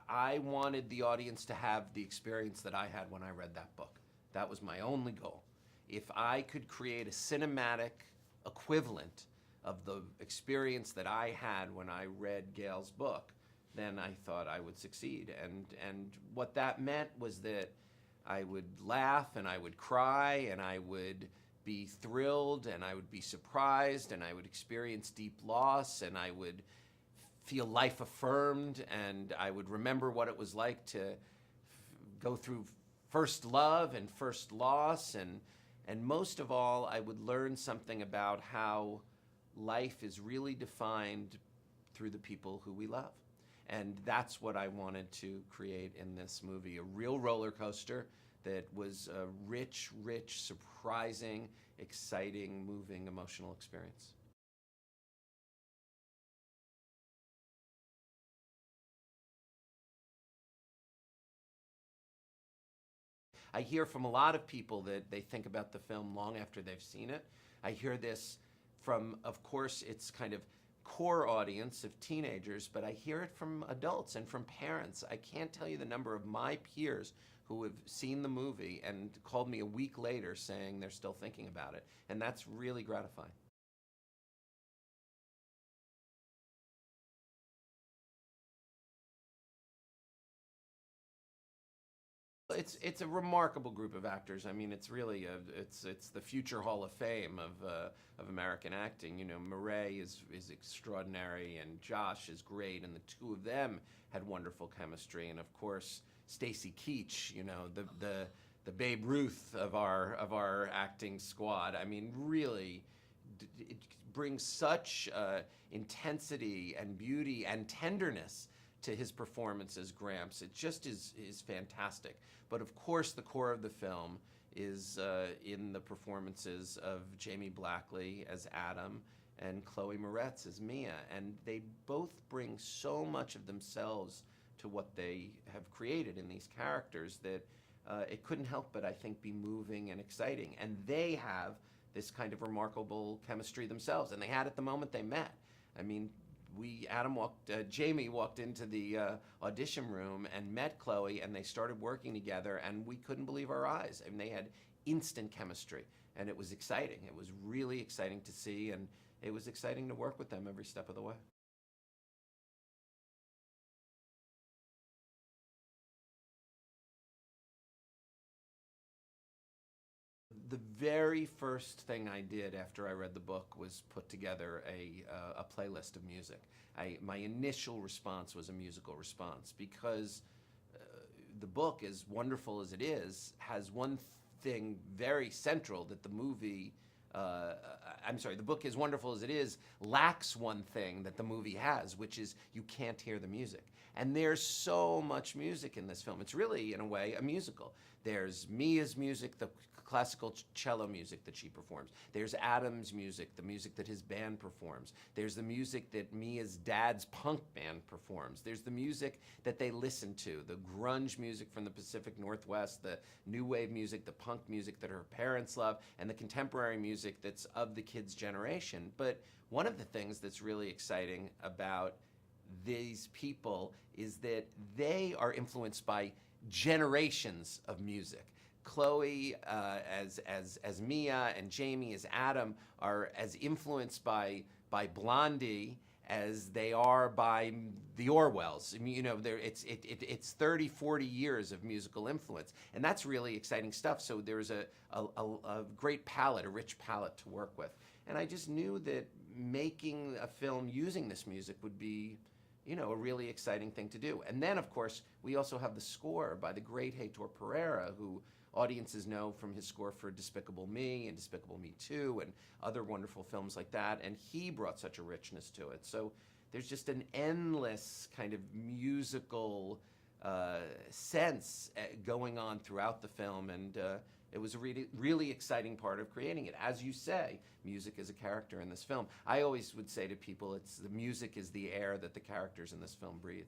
I wanted the audience to have the experience that I had when I read that book. That was my only goal. If I could create a cinematic equivalent of the experience that I had when I read Gail's book, then I thought I would succeed. And what that meant was that I would laugh and I would cry and I would be thrilled and I would be surprised and I would experience deep loss and I would feel life affirmed and I would remember what it was like to go through first love and first loss, and most of all, I would learn something about how life is really defined through the people who we love. And that's what I wanted to create in this movie, a real roller coaster that was a rich, rich, surprising, exciting, moving, emotional experience. I hear from a lot of people that they think about the film long after they've seen it. I hear this from, of course, its kind of core audience of teenagers, but I hear it from adults and from parents. I can't tell you the number of my peers who have seen the movie and called me a week later saying they're still thinking about it, and that's really gratifying. It's a remarkable group of actors. I mean, it's really it's the future Hall of Fame of American acting. You know, Murray is extraordinary, and Josh is great, and the two of them had wonderful chemistry. And of course, Stacy Keach, you know, the Babe Ruth of our acting squad. I mean, really, it brings such intensity and beauty and tenderness to his performance as Gramps. It just is fantastic. But of course, the core of the film is in the performances of Jamie Blackley as Adam and Chloe Moretz as Mia. And they both bring so much of themselves to what they have created in these characters that it couldn't help but, I think, be moving and exciting. And they have this kind of remarkable chemistry themselves. And they had it the moment they met. I mean, Jamie walked into the audition room and met Chloe, and they started working together, and we couldn't believe our eyes. I mean, they had instant chemistry, and it was exciting. It was really exciting to see, and it was exciting to work with them every step of the way. The very first thing I did after I read the book was put together a playlist of music. My initial response was a musical response because the book, as wonderful as it is, has one thing very central that the movie, I'm sorry, the book, as wonderful as it is, lacks one thing that the movie has, which is you can't hear the music. And there's so much music in this film. It's really, in a way, a musical. There's Mia's music, the classical cello music that she performs. There's Adam's music, the music that his band performs. There's the music that Mia's dad's punk band performs. There's the music that they listen to, the grunge music from the Pacific Northwest, the new wave music, the punk music that her parents love, and the contemporary music that's of the kids' generation. But one of the things that's really exciting about these people is that they are influenced by generations of music. Chloe as Mia and Jamie as Adam are as influenced by Blondie as they are by the Orwells. I mean, you know, it's 30, 40 years of musical influence, and that's really exciting stuff. So there's a great palette, a rich palette to work with. And I just knew that making a film using this music would be, you know, a really exciting thing to do. And then, of course, we also have the score by the great Heitor Pereira, who audiences know from his score for Despicable Me and Despicable Me 2 and other wonderful films like that, and he brought such a richness to it. So there's just an endless kind of musical sense going on throughout the film, and it was a really, really exciting part of creating it. As you say, music is a character in this film. I always would say to people, the music is the air that the characters in this film breathe.